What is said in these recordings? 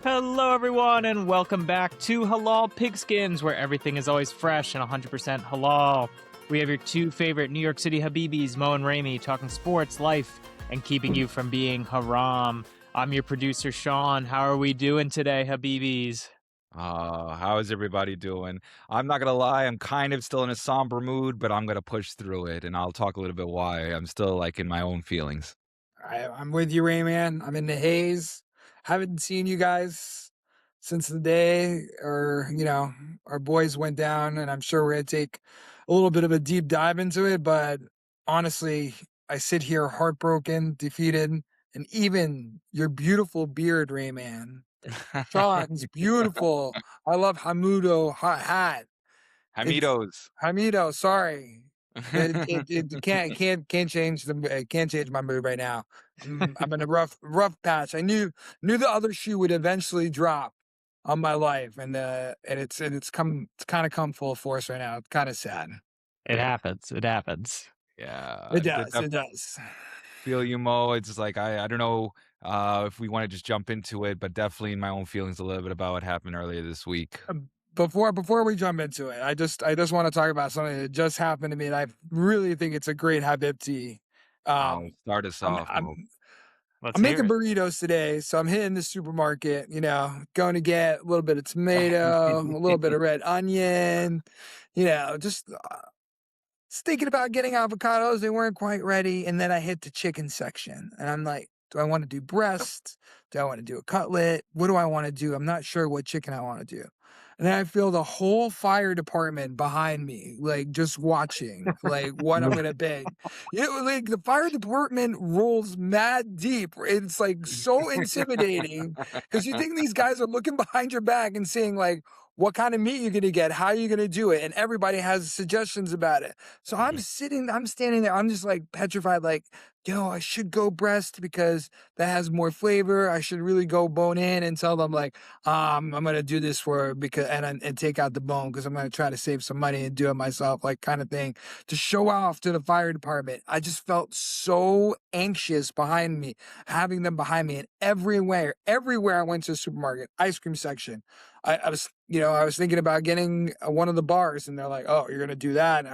Hello, everyone, and welcome back to Halal Pigskins, where everything is always fresh and 100% halal. We have your two favorite New York City Habibis, Mo and Raimi, talking sports, life, and keeping you from being haram. I'm your producer, Sean. How are we doing today, Habibis? How is everybody doing? I'm not gonna lie, I'm kind of still in a somber mood, but I'm gonna push through it, and I'll talk a little bit why. I'm still like in my own feelings. I'm with you, Rayman. I'm in the haze. Haven't seen you guys since the day, our boys went down, and I'm sure we're gonna take a little bit of a deep dive into it. But honestly, I sit here heartbroken, defeated, and even your beautiful beard, Rayman. Sean's beautiful. I love Hamudo hat. It's Hamidos. Hamido. Sorry. It can't change can't change my mood right now. I'm in a rough patch. I knew the other shoe would eventually drop on my life, and it's kind of come full force right now. It's kind of sad. It happens. It happens. Yeah, It does. It does. feel you, Mo. It's just like I don't know if we want to just jump into it, but definitely in my own feelings a little bit about what happened earlier this week. Before we jump into it, I just want to talk about something that just happened to me, and I really think it's a great habibti. Start us I'm off, I'm Mo. Let's I'm hear making it. burritos today, so I'm hitting the supermarket, going to get a little bit of tomato, a little bit of red onion, just thinking about getting avocados. They weren't quite ready. And then I hit the chicken section, and I'm like, do I want to do breast? Do I want to do a cutlet? What do I want to do? I'm not sure what chicken I want to do. And then I feel the whole fire department behind me, like just watching, like what I'm gonna pick. Like the fire department rolls mad deep. It's like so intimidating because you think these guys are looking behind your back and saying like, what kind of meat you're gonna get, how you're gonna do it, and everybody has suggestions about it. So I'm standing there, I'm just like petrified, like, yo, I should go breast because that has more flavor. I should really go bone in and tell them like, I'm gonna do this and take out the bone because I'm gonna try to save some money and do it myself, like kind of thing, to show off to the fire department. I just felt so anxious behind me, having them behind me, and everywhere I went to the supermarket, ice cream section. I was thinking about getting one of the bars, and they're like, "Oh, you're gonna do that." And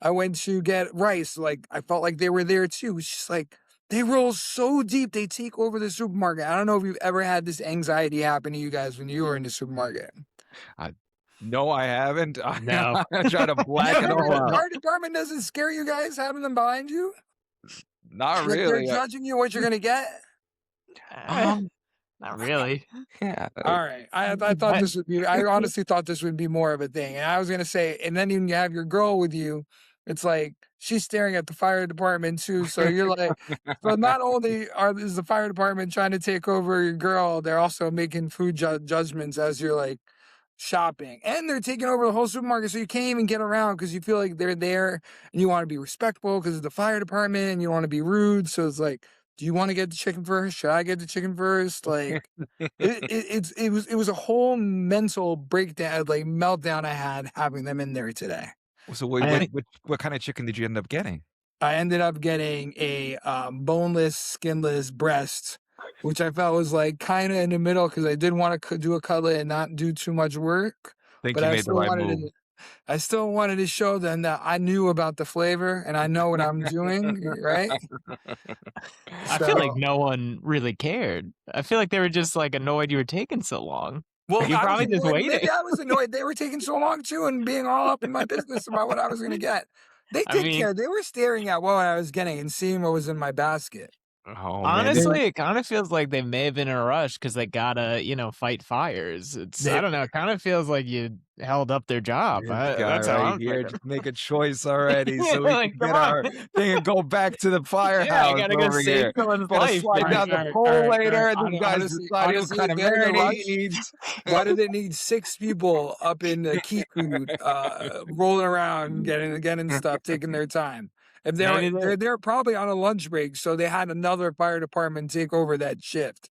I went to get rice. Like I felt like they were there too. It's just like they roll so deep, they take over the supermarket. I don't know if you've ever had this anxiety happen to you guys when you were in the supermarket. No, I haven't. No. I try to black it Never, all the out. fire department doesn't scare you guys having them behind you. Not Like they're really. judging you what you're gonna get. Um, Not really. yeah. All right. I thought this would be, I honestly thought this would be more of a thing. And I was going to say, and then you have your girl with you. It's like she's staring at the fire department too. So you're like, so not only is the fire department trying to take over your girl, they're also making food judgments as you're like shopping, and they're taking over the whole supermarket. So you can't even get around because you feel like they're there and you want to be respectful because it's the fire department and you don't want to be rude. So it's like, do you want to get the chicken first? Should I get the chicken first? Like it was a whole mental breakdown, like meltdown I had having them in there today. So I- what kind of chicken did you end up getting? I ended up getting a boneless, skinless breast, which I felt was like kind of in the middle because I did want to do a cutlet and not do too much work, Think but you I made the still right wanted move. to. I still wanted to show them that I knew about the flavor and I know what I'm doing, right? I feel like So, no one really cared. I feel like they were just like annoyed you were taking so long. well, You're I was probably just annoyed. Maybe waiting. I was annoyed. They were taking so long too and being all up in my business about what I was going to get. They I did mean, care. They were staring at what I was getting and seeing what was in my basket. Oh man, They, honestly, it kind of feels like they may have been in a rush because they gotta, fight fires. I they, don't know. It kind of feels like you held up their job. this guy That's how right I'm here, thinking. just make a choice already Yeah, so we like, can come get on. our thing and go back to the Yeah, I firehouse gotta go over save here. someone's Gotta life. slide down the all pole right, all later. right. This guy's deciding what Honestly, kind if of they're in a marinade rush, he needs. why do they need 6 people up in the key food, rolling around, getting stuff, taking their time? If Maybe they they're probably on a lunch break, so they had another fire department take over that shift.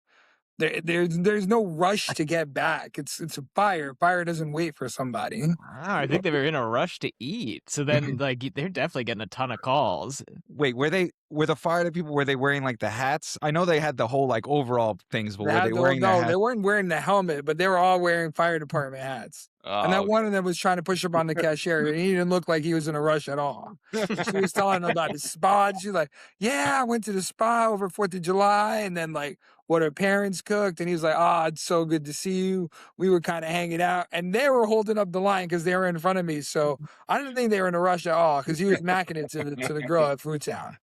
there's no rush to get back. It's a fire. Fire doesn't wait for somebody. I think they were in a rush to eat. So then, like, they're definitely getting a ton of calls. Wait, were the fire people, were they wearing like the hats? I know they had the whole like overall things, but were they wearing the No, hats? they weren't wearing the helmet, but they were all wearing fire department hats. And Oh, then one of them was trying to push up on the cashier, and he didn't look like he was in a rush at all. She was telling him about his spa. And she's like, "Yeah, I went to the spa over 4th of July, and then like what her parents cooked." And he was like, "Oh, it's so good to see you. We were kind of hanging out," and they were holding up the line because they were in front of me. So I didn't think they were in a rush at all because he was macking it to the girl at Food Town.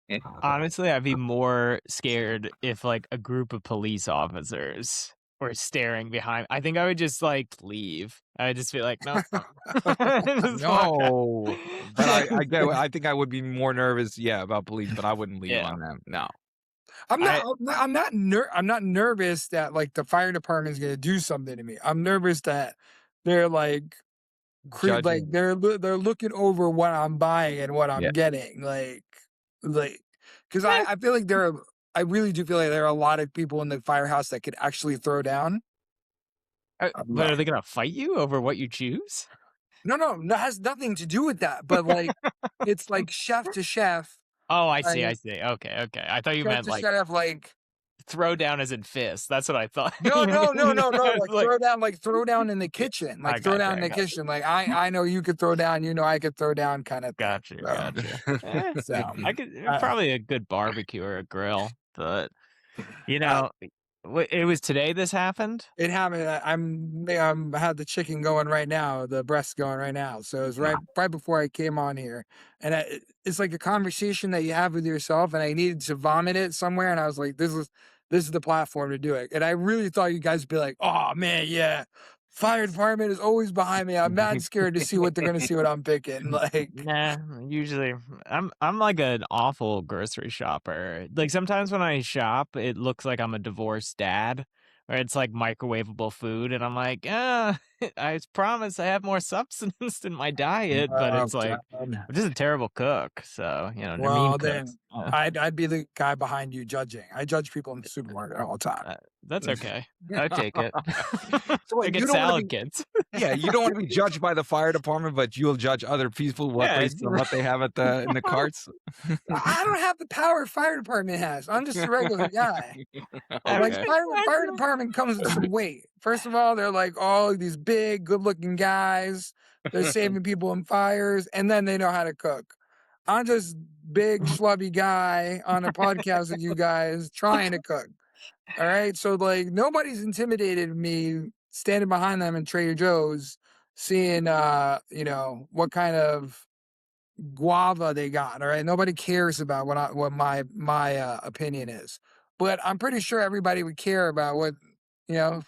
Honestly, I'd be more scared if like a group of police officers were staring behind. I think I would just like leave. I would just be like, no. Just walk out. no. But I get I think I would be more nervous, yeah, about police, but I wouldn't leave Yeah. on them. No. I'm not nervous that like the fire department is gonna do something to me. I'm nervous that they're like like Judging. they're looking over what I'm buying and what I'm Yeah. getting. Like because I feel like I really do feel like there are a lot of people in the firehouse that could actually throw down. But are they gonna fight you over what you choose? No, that has nothing to do with that. But like it's like chef to chef. Oh, I see. Like I see. Okay. I thought you chef meant to like chef like throw down as in fist. That's what I thought. no, I was like throw down in the kitchen, I like throw got you. down in the kitchen. Like I know you could throw down, you know I could throw down, kind of thing. Gotcha. So I could uh, probably a good barbecue or a grill, but you uh, know, it was today this happened. it happened. I had the chicken going right now, the breast going right now. So it was right before I came on here, and it's like a conversation that you have with yourself. And I needed to vomit it somewhere, and I was like, this is the platform to do it. And I really thought you guys would be like, oh man, yeah, fire department is always behind me. I'm mad scared to see what they're gonna see what I'm picking. Like, Nah, usually I'm like an awful grocery shopper. Like sometimes when I shop, it looks like I'm a divorced dad, or it's like microwavable food, and I'm like, I promise I have more substance in my diet, but oh it's like God. I'm just a terrible cook. So they're mean Well, cooks. then I'd be the guy behind you judging. I judge people in the supermarket all the time. That's okay. I take it. So wait, I you get don't wanna salad be kits. yeah, you don't wanna be judged by the fire department, but you'll judge other people Yeah, based on what they have at the in the carts? I don't have the power fire department has. I'm just a regular guy. Like Okay. fire department comes with some weight. First of all, they're like all these big, good-looking guys. They're saving people in fires, and then they know how to cook. I'm just big, schlubby guy on a podcast with you guys trying to cook. All right, so like nobody's intimidated me standing behind them in Trader Joe's, seeing what kind of guava they got. All right, nobody cares about what my opinion is, but I'm pretty sure everybody would care about what you know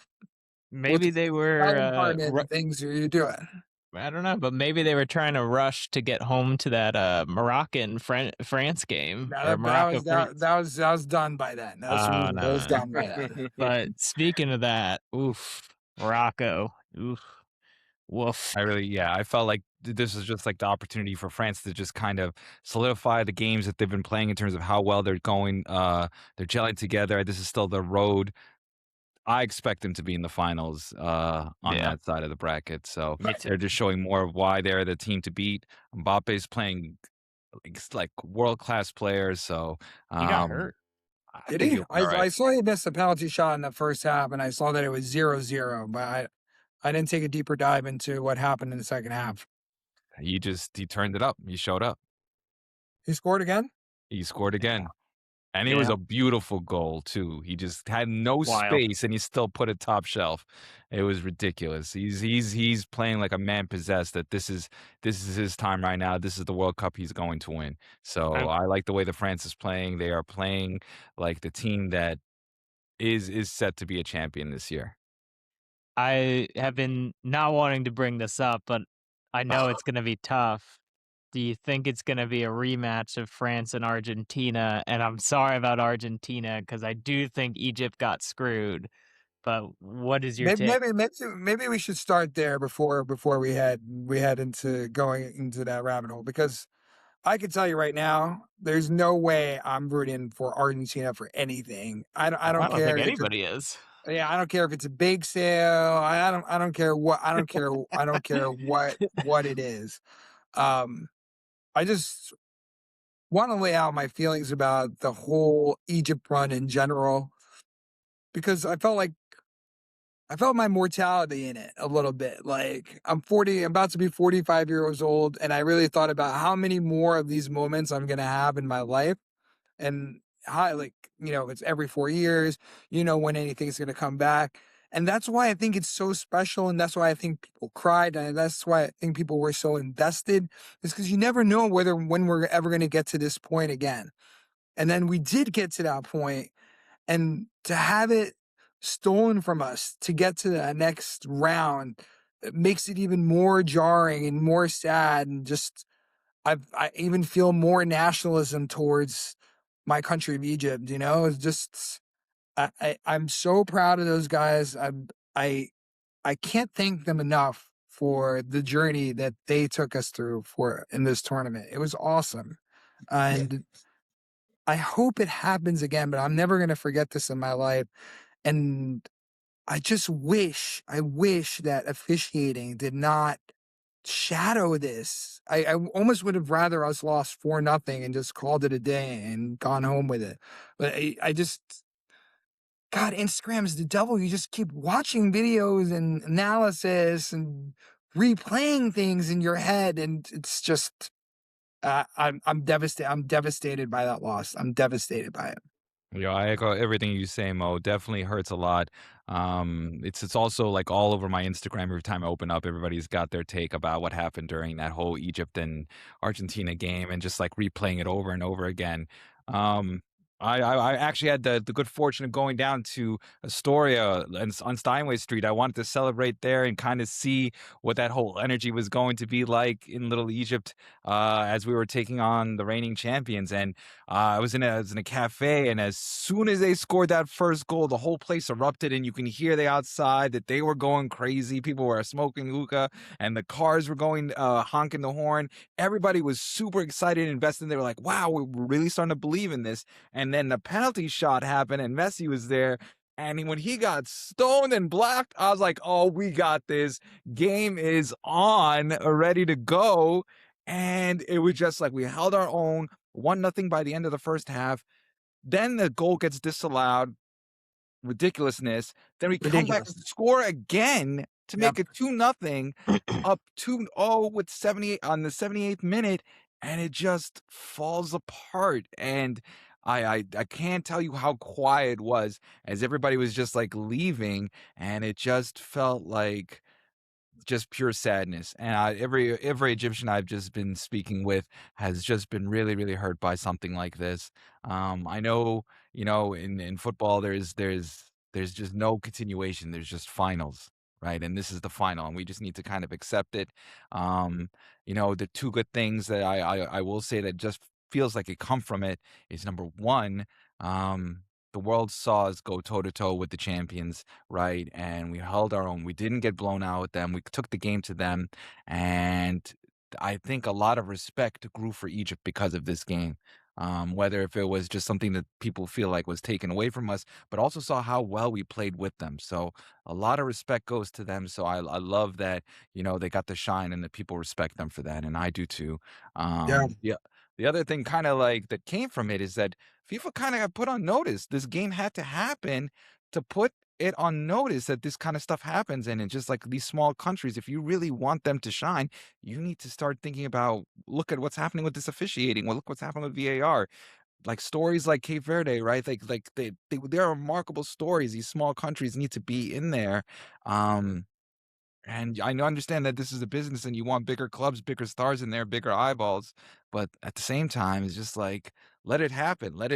what Maybe they fire were department and things you're doing. I don't know, but maybe they were trying to rush to get home to that Moroccan France game Now or Morocco France. that was done by then. Oh That was no. done by then. But speaking of that, oof, Morocco, oof, woof. I felt like this is just like the opportunity for France to just kind of solidify the games that they've been playing in terms of how well they're going. They're gelling together. This is still the road. I expect them to be in the finals on Yeah, that side of the bracket. So me too. they're just showing more of why they're the team to beat. Mbappe's playing like world class players. So He got um, hurt. I Did think he? he'll be all right. I saw he missed a penalty shot in the first half, and I saw that it was 0-0, but I didn't take a deeper dive into what happened in the second half. He turned it up. He showed up. He scored again? He scored again. And it was Yeah, a beautiful goal too. He just had no wild. space, and he still put it top shelf. It was ridiculous. He's playing like a man possessed. That this is his time right now. This is the World Cup he's going to win. So I, I like the way the France is playing. They are playing like the team that is set to be a champion this year. I have been not wanting to bring this up, but I know it's going to be tough. Do you think it's going to be a rematch of France and Argentina? And I'm sorry about Argentina because I do think Egypt got screwed. But what is your take? Maybe we should start there before we head into going into that rabbit hole, because I can tell you right now, there's no way I'm rooting for Argentina for anything. I I don't don't think care. anybody is. Yeah, I don't care if it's a bake sale. I don't care what I don't care what it is. Um, I just want to lay out my feelings about the whole Egypt run in general because I felt my mortality in it a little bit. Like I'm 40, I'm about to be 45 years old, and I really thought about how many more of these moments I'm gonna have in my life and how like, it's every 4 years, when anything's gonna come back. And that's why I think it's so special, and that's why I think people cried, and that's why I think people were so invested, is because you never know whether when we're ever gonna get to this point again. And then we did get to that point, and to have it stolen from us to get to the next round, it makes it even more jarring and more sad. And just, I even feel more nationalism towards my country of Egypt, it's just, I'm so proud of those guys. I, I can't thank them enough for the journey that they took us through for in this tournament. It was awesome. And I hope it happens again, but I'm never going to forget this in my life. And I wish that officiating did not shadow this. I almost would have rather us lost 4-0 and just called it a day and gone home with it. But I just, God, Instagram is the devil. You just keep watching videos and analysis and replaying things in your head. And it's just, I'm devastated. I'm devastated by that loss. I'm devastated by it. Yeah, I echo everything you say, Mo. Definitely hurts a lot. It's also like all over my Instagram. Every time I open up, everybody's got their take about what happened during that whole Egypt and Argentina game, and just like replaying it over and over again. Um, I actually had the good fortune of going down to Astoria and on Steinway Street. I wanted to celebrate there and kind of see what that whole energy was going to be like in Little Egypt as we were taking on the reigning champions. And I was in a cafe, and as soon as they scored that first goal, the whole place erupted, and you can hear the outside that they were going crazy. People were smoking hookah, and the cars were going honking the horn. Everybody was super excited and invested. They were like, "Wow, we're really starting to believe in this." And then the penalty shot happened, and Messi was there. And when he got stoned and blocked, I was like, "Oh, we got this. Game is on, ready to go." And it was just like we held our own. 1-0 by the end of the first half. Then the goal gets disallowed. Ridiculousness. Then we come back and Ridiculous. score again to Yep. make it 2-0, up 2-0 with 78 on the 78th minute, and it just falls apart. And I can't tell you how quiet it was as everybody was just like leaving, and it just felt like just pure sadness. And every Egyptian I've just been speaking with has just been really, really hurt by something like this. I know, in football, there's just no continuation. There's just finals, right? And this is the final, and we just need to kind of accept it. The two good things that I will say that just feels like it come from it is number one. The world saw us go toe to toe with the champions, right? And we held our own. We didn't get blown out with them. We took the game to them. And I think a lot of respect grew for Egypt because of this game. Whether if it was just something that people feel like was taken away from us, but also saw how well we played with them. So a lot of respect goes to them. So I love that, they got the shine and that people respect them for that. And I do too. Yeah. Yeah. The other thing kind of like that came from it is that FIFA kind of got put on notice. This game had to happen to put it on notice that this kind of stuff happens. And it's just like these small countries, if you really want them to shine, you need to start thinking about look at what's happening with this officiating. Well, look what's happening with VAR. Like stories like Cape Verde, right? Like they're remarkable stories. These small countries need to be in there. And I know understand that this is a business and you want bigger clubs, bigger stars in there, bigger eyeballs, but at the same time, it's just like, let it happen. Let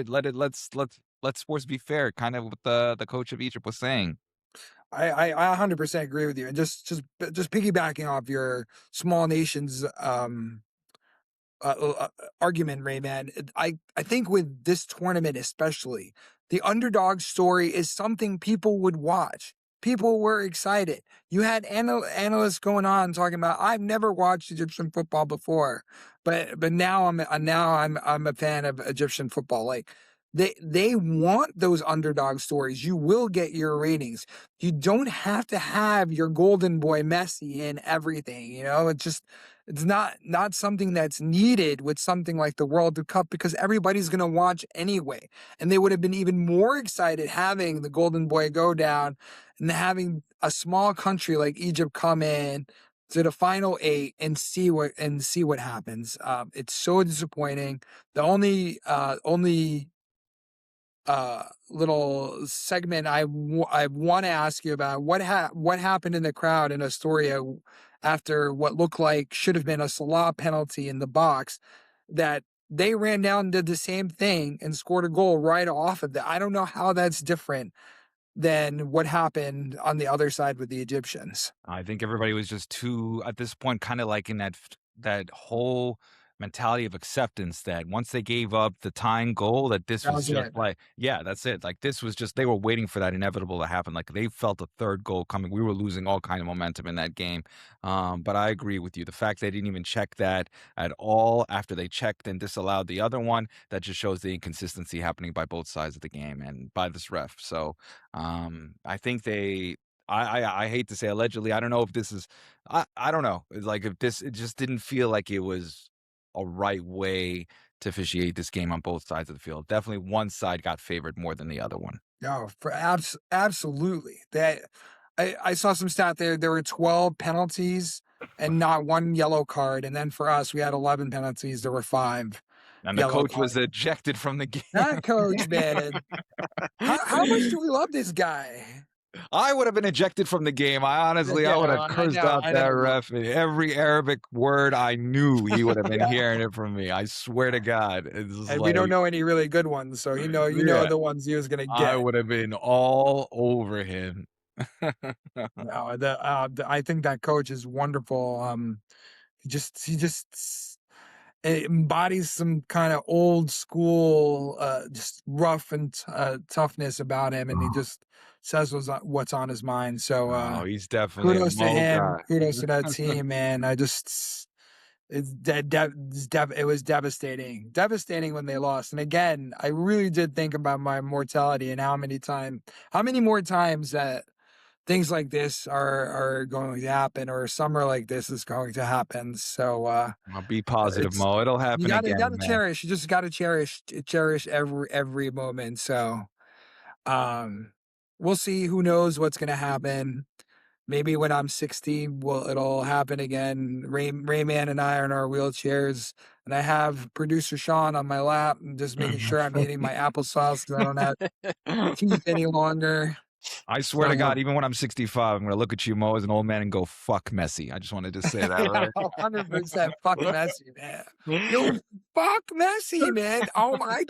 sports be fair, kind of what the coach of Egypt was saying. I 100% agree with you. And just piggybacking off your small nations argument, Ray, man. I think with this tournament especially, the underdog story is something people would watch. People were excited. You had analysts going on talking about, I've never watched Egyptian football before, but now I'm a fan of Egyptian football. Like They want those underdog stories. You will get your ratings. You don't have to have your golden boy Messi in everything. It's not something that's needed with something like the World Cup, because everybody's gonna watch anyway. And they would have been even more excited having the golden boy go down and having a small country like Egypt come in to the final eight and see what happens. It's so disappointing. The only little segment I want to ask you about, what happened in the crowd in Astoria after what looked like should have been a Salah penalty in the box, that they ran down and did the same thing and scored a goal right off of that. I don't know how that's different than what happened on the other side with the Egyptians. I think everybody was just too at this point, kind of like in that whole mentality of acceptance that once they gave up the tying goal, that this That was was just it. like, yeah, that's it. Like this was just they were waiting for that inevitable to happen. Like they felt a third goal coming. We were losing all kind of momentum in that game. But I agree with you. The fact they didn't even check that at all after they checked and disallowed the other one, that just shows the inconsistency happening by both sides of the game and by this ref. So I think I hate to say allegedly. I don't know if this is I don't know. It's like if this it just didn't feel like it was a right way to officiate this game on both sides of the field. Definitely one side got favored more than the other one. No, for absolutely. I saw some stat there. There were 12 penalties and not one yellow card. And then for us, we had 11 penalties. There were 5 And the yellow coach cards. was ejected from the That game. coach, man. How much do we love this guy? I would have been ejected from the game. I would have cursed out I that know. ref in every Arabic word I knew. He would have been hearing it from me. I swear to God. It's just And we don't like, know any really good ones, so yeah, the ones he was gonna I get. would have been all over him. No, I think that coach is wonderful. He just it embodies some kind of old school, just rough and toughness about him, and he just says what's on his mind. So Oh, he's definitely a kudos to Mo him, guy. kudos to that team, man. It was devastating when they lost. And again, I really did think about my mortality and how many more times that things like this are going to happen, or a summer like this is going to happen. So I'll be positive, it's Mo. It'll happen you again, gotta man. cherish. You just gotta cherish every moment. So um, we'll see. Who knows what's gonna happen? Maybe when I'm 60, it'll happen again. Rayman and I are in our wheelchairs, and I have producer Sean on my lap, and just making sure I'm eating my applesauce because I don't have teeth any longer. I swear So to God, even when I'm 65, I'm gonna look at you, Mo, as an old man and go, "Fuck Messi." I just wanted to say that, right? 100% fuck Messi, man. Yo, fuck Messi, man. Oh, I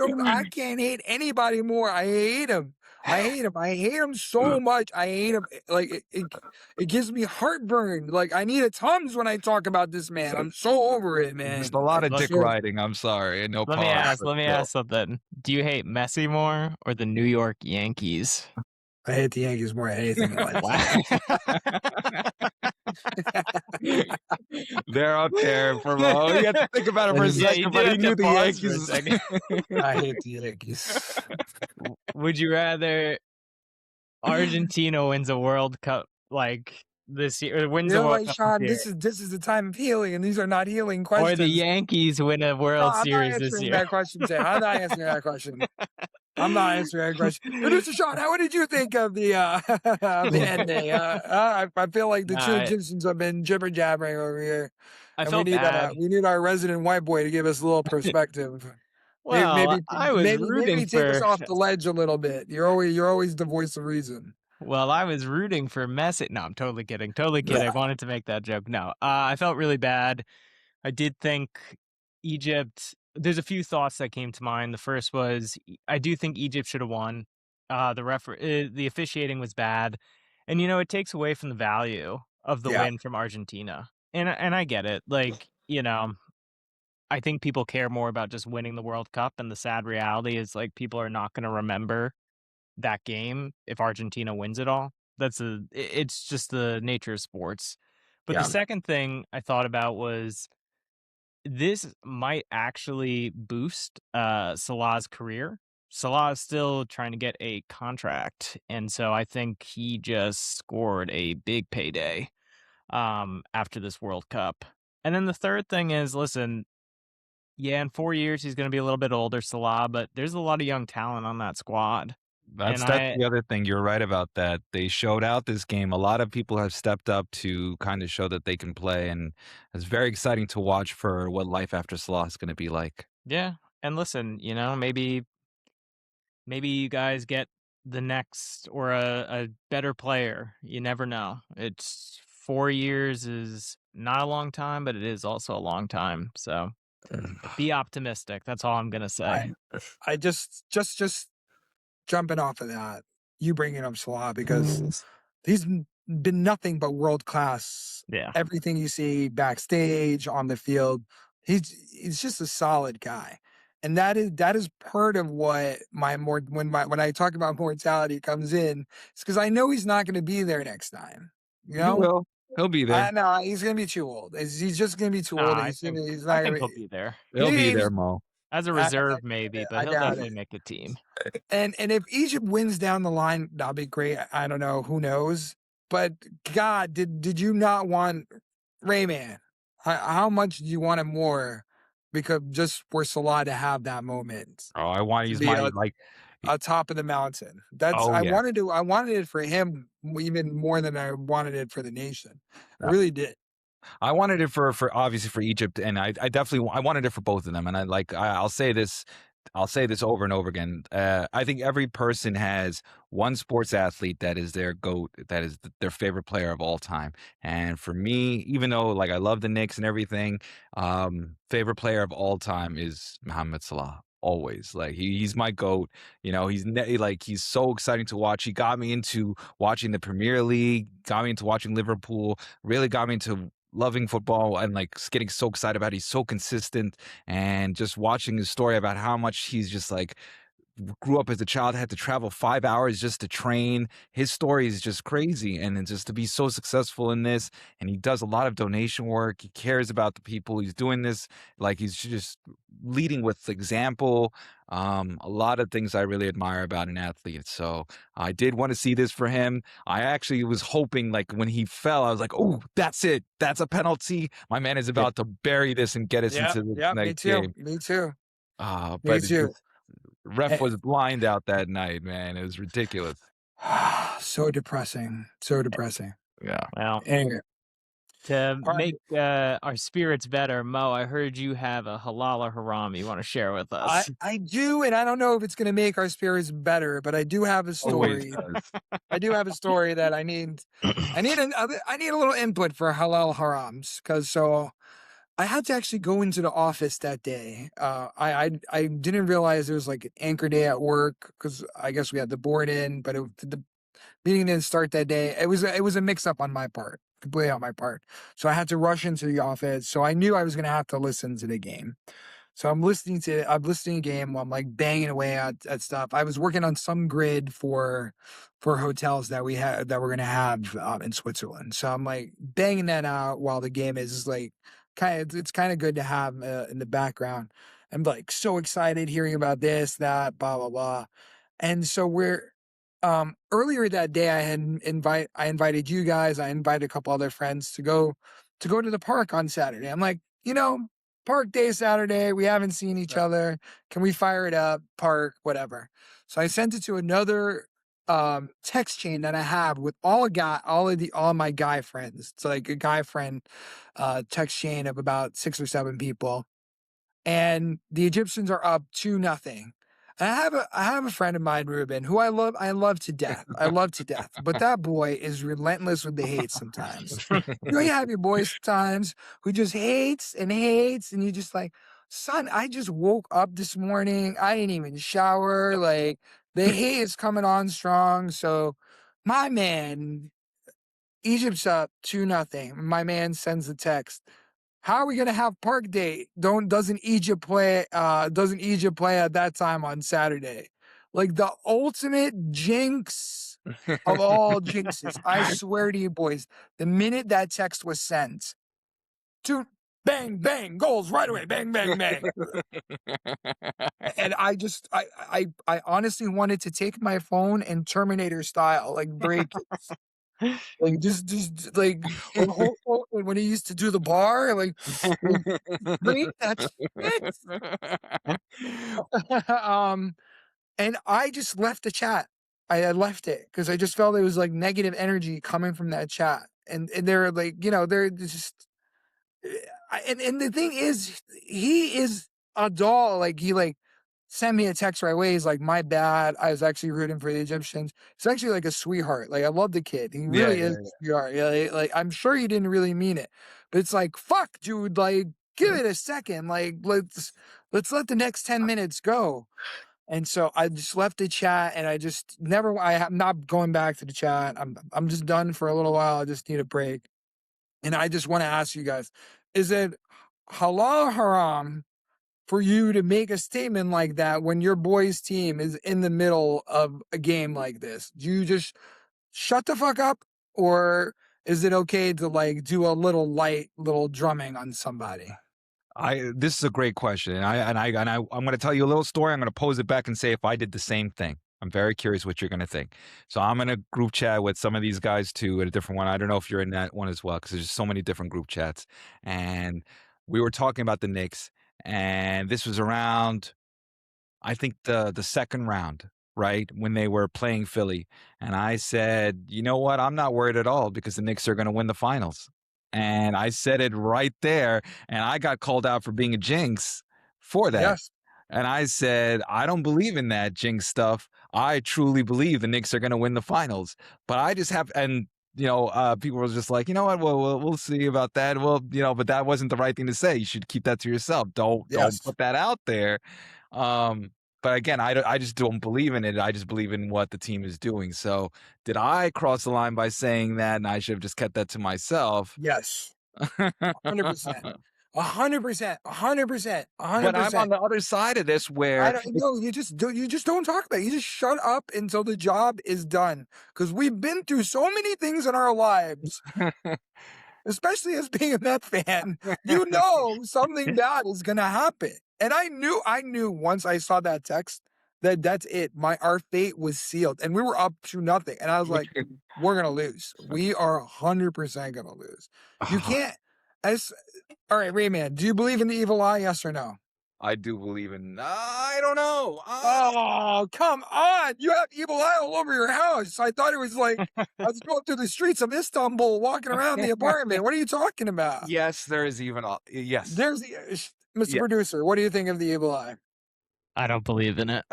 can't hate anybody more. I hate him. I hate him. I hate him so much. I hate him. Like it gives me heartburn. Like I need a Tums when I talk about this man. I'm so over it, Just man. a lot of It's Let, dick so riding. I'm sorry, and no let me pause, ask. but Let me still. ask something. Do you hate Messi more or the New York Yankees? I hate the Yankees more than anything in life. Wow. They're up there for Mo. You have to think about it for a Yeah, you second, do but he have to knew the pause for a Yankees. second. I hate the Yankees. Would you rather Argentina wins a World Cup like this year, or You wins a know World what, Cup this Sean? year, This is the time of healing, and these are not healing or the questions. Yankees win a No, World I'm not Series this answering year? that question, Jay. I'm not answering that question. I'm not answering that question. Producer Sean, what did you think of the of the ending? I feel like the two Nah, Egyptians have been jibber jabbering over here, I and felt bad. we need our resident white boy to give us a little perspective. Well, I was rooting Maybe take us for. off the ledge a little bit. You're always the voice of reason. Well, I was rooting for Messi. No, I'm totally kidding. Totally kidding. I wanted to make that joke. No, I felt really bad. I did think Egypt. There's a few thoughts that came to mind. The first was I do think Egypt should have won. The officiating was bad, and it takes away from the value of the Yeah, win from Argentina. And I get it. Like I think people care more about just winning the World Cup, and the sad reality is like people are not going to remember that game if Argentina wins it all. It's just the nature of sports. But the yeah, second thing I thought about was this might actually boost Salah's career. Salah is still trying to get a contract, and so I think he just scored a big payday after this World Cup. And then the third thing is, listen, yeah, in 4 years he's going to be a little bit older, Salah, but there's a lot of young talent on that squad, and That's I the other thing, you're right about that. They showed out this game. A lot of people have stepped up to kind of show that they can play, and it's very exciting to watch for what life after Salah is gonna be like. yeah, and listen, maybe you guys get the next or a better player. You never know. It's 4 years is not a long time, but it is also a long time. So be optimistic. That's all I'm gonna say. I I just jumping off of that, you bringing up Salah because he's been nothing but world class. Yeah. Everything you see backstage on the field, he's just a solid guy, and that is part of what my more when I talk about mortality comes in. It's because I know he's not going to be there next time. You He know, will. He'll be there. I know he's going to be too old. He's just going to be too No, old. I think He's I not going think to he'll be. be there. He'll be there, He's, Mo. As a I, reserve maybe, but I he'll doubt it. definitely make a team. And if Egypt wins down the line, that'll be great. I don't know, who knows? But God, did you not want Rayman? How much do you want him more? Because just for Salah to have that moment, Oh, I wanna to use be my like atop of the mountain. That's oh, yeah. I wanted it for him even more than I wanted it for the nation. I really did. I wanted it for obviously for Egypt, and I definitely I wanted it for both of them. And I'll say this over and over again. I think every person has one sports athlete that is their goat, that is their favorite player of all time. And for me, even though like I love the Knicks and everything, favorite player of all time is Mohamed Salah. Always like he's my goat. You know, he's so exciting to watch. He got me into watching the Premier League, got me into watching Liverpool, really got me into loving football and like getting so excited about it. He's so consistent, and just watching his story about how much he's just like grew up as a child, had to travel 5 hours just to train. His story is just crazy. And then just to be so successful in this, and he does a lot of donation work. He cares about the people. He's doing this, like he's just leading with example. A lot of things I really admire about an athlete. So I did want to see this for him. I actually was hoping, like when he fell, I was like, "Oh, that's it. That's a penalty. My man is about to bury this and get us Yeah, into the yeah, me next too. game." Me too. Me But it too. just ref Eh, was blind out that night, man. It was ridiculous. so depressing. So depressing. Yeah. Well, Anyway, to all right. make our spirits better, Mo, I heard you have a halal or haram you want to share with us. I do, and I don't know if it's gonna make our spirits better, but I do have a Always story. does. I do have a story that I need a little input for halal harams because so I had to actually go into the office that day. I didn't realize there was like an anchor day at work because I guess we had the board in, but the meeting didn't start that day. It was a mix up on my part, completely on my part. So I had to rush into the office. So I knew I was gonna have to listen to the game. So I'm listening to a game while I'm like banging away at stuff. I was working on some grid for hotels that we had that we're gonna have in Switzerland. So I'm like banging that out while the game is like it's kind of good to have in the background. I'm like so excited hearing about this, that, blah blah blah. And so we're earlier that day I invited you guys, I invited a couple other friends to go to the park on Saturday. I'm like, park day Saturday, we haven't seen each other. Can we fire it up? Park, whatever. So I sent it to another text chain that I have with all my guy friends. It's like a guy friend text chain of about 6 or 7 people, and the Egyptians are up 2-0. And I have a friend of mine, Ruben, who I love to death. I love to death. But that boy is relentless with the hate sometimes. You have your boy sometimes who just hates and hates, and you just like, son, I just woke up this morning. I didn't even shower. Like the hate is coming on strong. So my man, Egypt's up 2-0. My man sends a text. How are we gonna have park day? Doesn't Egypt play at that time on Saturday? Like the ultimate jinx of all jinxes. I swear to you boys, the minute that text was sent, dude, bang, bang, goals right away, bang, bang, bang. And I honestly wanted to take my phone and Terminator style, like break it. Like just like when he used to do the bar, like break that shit. And I just left the chat. I left it because I just felt it was like negative energy coming from that chat. And they're like, they're just and the thing is, he is a doll. Like he sent me a text right away. He's like, "My bad. I was actually rooting for the Egyptians." He's actually like a sweetheart. Like I love the kid. He Yeah, really yeah, is a sweetheart. Yeah, like I'm sure he didn't really mean it, but it's like, fuck, dude. Like give it a second. Like let's let the next 10 minutes go. And so I just left the chat, and I just never. I'm not going back to the chat. I'm just done for a little while. I just need a break. And I just want to ask you guys, is it halal or haram for you to make a statement like that when your boys' team is in the middle of a game like this? Do you just shut the fuck up, or is it okay to like do a little light little drumming on somebody? This is a great question, and I'm going to tell you a little story. I'm going to pose it back and say if I did the same thing. I'm very curious what you're going to think. So I'm in a group chat with some of these guys too, at a different one. I don't know if you're in that one as well, because there's just so many different group chats. And we were talking about the Knicks, and this was around, I think the second round, right, when they were playing Philly. And I said, you know what? I'm not worried at all because the Knicks are going to win the finals. And I said it right there, and I got called out for being a jinx for that. Yes. And I said, I don't believe in that jinx stuff. I truly believe the Knicks are going to win the finals. But I just have, and people were just like, you know what? Well, we'll see about that. Well, but that wasn't the right thing to say. You should keep that to yourself. Don't Yes. put that out there. But again, I just don't believe in it. I just believe in what the team is doing. So did I cross the line by saying that, and I should have just kept that to myself? Yes. 100%. 100%. 100%. But I'm on 100%. the other side of this I where don't know. You just don't talk about it. You just shut up until the job is done. Because we've been through so many things in our lives, especially as being a Met fan. Something bad is gonna happen. And I knew once I saw that text that that's it. Our fate was sealed, and we were up to nothing. And I was like, we're gonna lose. We are 100% gonna lose. You can't. All right, Rayman. Do you believe in the evil eye? Yes or no? I do believe in. I don't know. Oh, come on. You have evil eye all over your house. I thought it was like I was going through the streets of Istanbul walking around the apartment. What are you talking about? Yes, there is even. Yes. There's Mr. Producer, what do you think of the evil eye? I don't believe in it.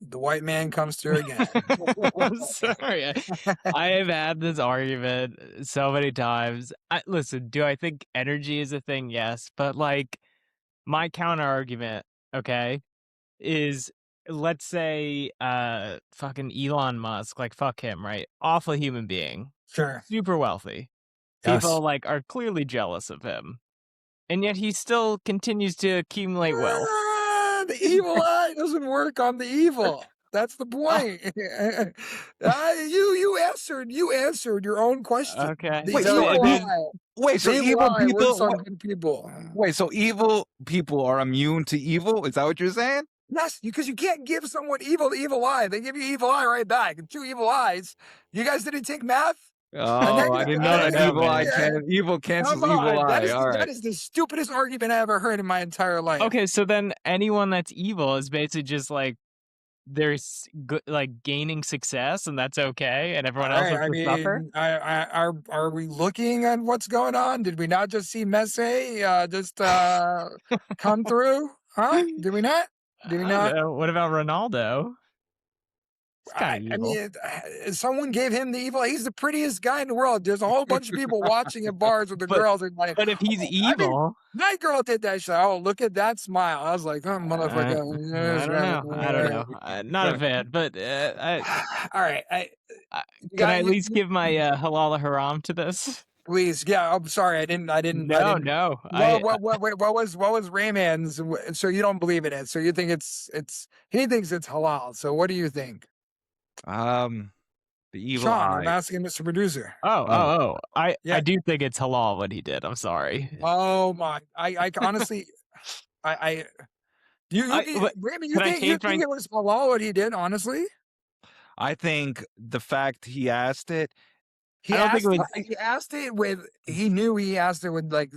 The white man comes through again. I'm sorry. I have had this argument so many times. Listen, do I think energy is a thing? Yes. But like my counter argument, okay, is let's say fucking Elon Musk, like fuck him, right? Awful human being. Sure. Super wealthy. Yes. People like are clearly jealous of him. And yet he still continues to accumulate wealth. The evil eye doesn't work on the evil. That's the point. You answered your own question. Okay. So evil people works on good people. Wait, so evil people are immune to evil? Is that what you're saying? Yes, because you can't give someone evil the evil eye. They give you evil eye right back. And 2 evil eyes. You guys didn't take math? Oh, I didn't know that evil cancels evil eye. That is the stupidest argument I ever heard in my entire life. Okay, so then anyone that's evil is basically just like there's like gaining success, and that's okay, and everyone else has to suffer. Are we looking at what's going on? Did we not just see Messi just come through? Huh? Did we not? What about Ronaldo? I mean, someone gave him the evil. He's the prettiest guy in the world. There's a whole bunch of people watching at bars with the girls. And like, but if he's evil, that girl did that shit. Oh, look at that smile. I was like, oh, motherfucker. I don't know. Not a fan, but all right. Can I at least give my halal or haram to this? Please, yeah. I'm sorry, I didn't. No. What was Rayman's? So you don't believe in it? So you think it's he thinks it's halal? So what do you think? The evil Sean, I'm eye. asking Mr. Producer. I Yeah. do think it's halal what he did. I'm sorry. Oh my! I honestly, I Raymond, Can I you change think my? it was halal what he did? Honestly, I think the fact he asked it, I don't think it was. he asked it with he knew he asked it with like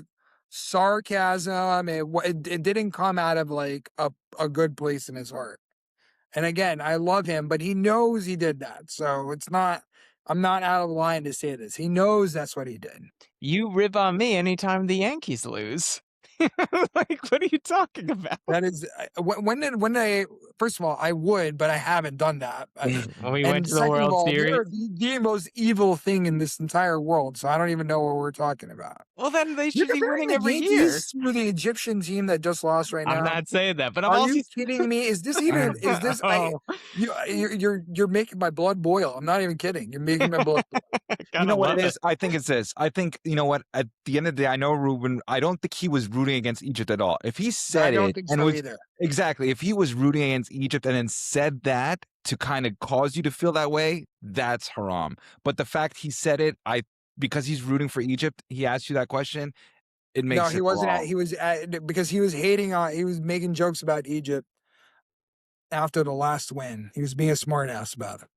sarcasm. It didn't come out of like a good place in his heart. And again, I love him, but he knows he did that. So it's not. I'm not out of line to say this. He knows that's what he did. You rib on me anytime the Yankees lose. Like, what are you talking about? That is when I first of all I would, but I haven't done that. When we And went to the second of World all, Series. they're the most evil thing in this entire world. So I don't even know what we're talking about. Well, then they You're should be comparing winning the every year. Yankees to the Egyptian team that just lost right now. I'm not saying that, but I'm Are also. you kidding me? Is this even? Is this? Oh, You're making my blood boil. I'm not even kidding. You're making my blood boil. I you kinda know what love it is? I think it's this. I think, you know what? At the end of the day, I know Ruben, I don't think he was rooting against Egypt at all. If he I said don't it think and so was either. exactly, if he was rooting against Egypt and then said that to kind of cause you to feel that way, that's haram. But the fact he said it, because he's rooting for Egypt, he asked you that question, it makes No, it he wasn't. halal. He was because he was hating on. He was making jokes about Egypt after the last win. He was being a smartass about it.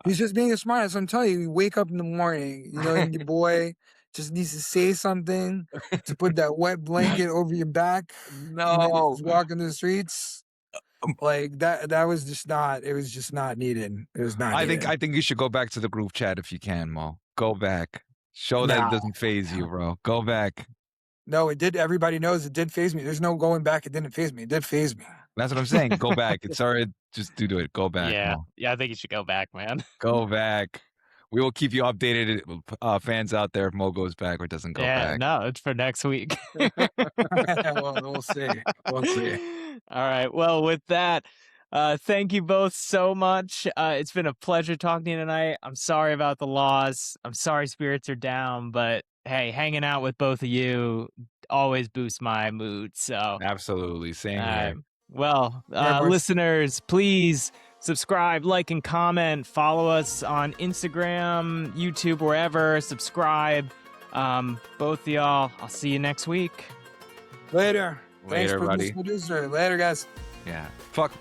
He's just being a smartass. I'm telling you, you wake up in the morning, you know, and your boy just needs to say something to put that wet blanket over your back. And then No. just walking the streets. Like that was just not. It was just not needed. It was not. I think you should go back to the group chat if you can, Mo. Go back. Show that it doesn't phase you, bro. Go back. No, it did. Everybody knows it did phase me. There's no going back. It didn't phase me. It did phase me. That's what I'm saying. Go back. It's already just do it. Go back, Yeah, Mo. yeah, I think you should go back, man. Go back. We will keep you updated, fans out there, if Mo goes back or doesn't go back. No, it's for next week. Well, we'll see. We'll see. All right. Well, with that, thank you both so much. It's been a pleasure talking to you tonight. I'm sorry about the loss. I'm sorry spirits are down, but hey, hanging out with both of you always boosts my mood. So Absolutely. Same here. well, Yeah, boys. listeners, please subscribe, like, and comment. Follow us on Instagram, YouTube, wherever. Subscribe. Both of y'all. I'll see you next week. Later. Thanks Later, for buddy. this producer. Later, guys. Yeah. Fuck.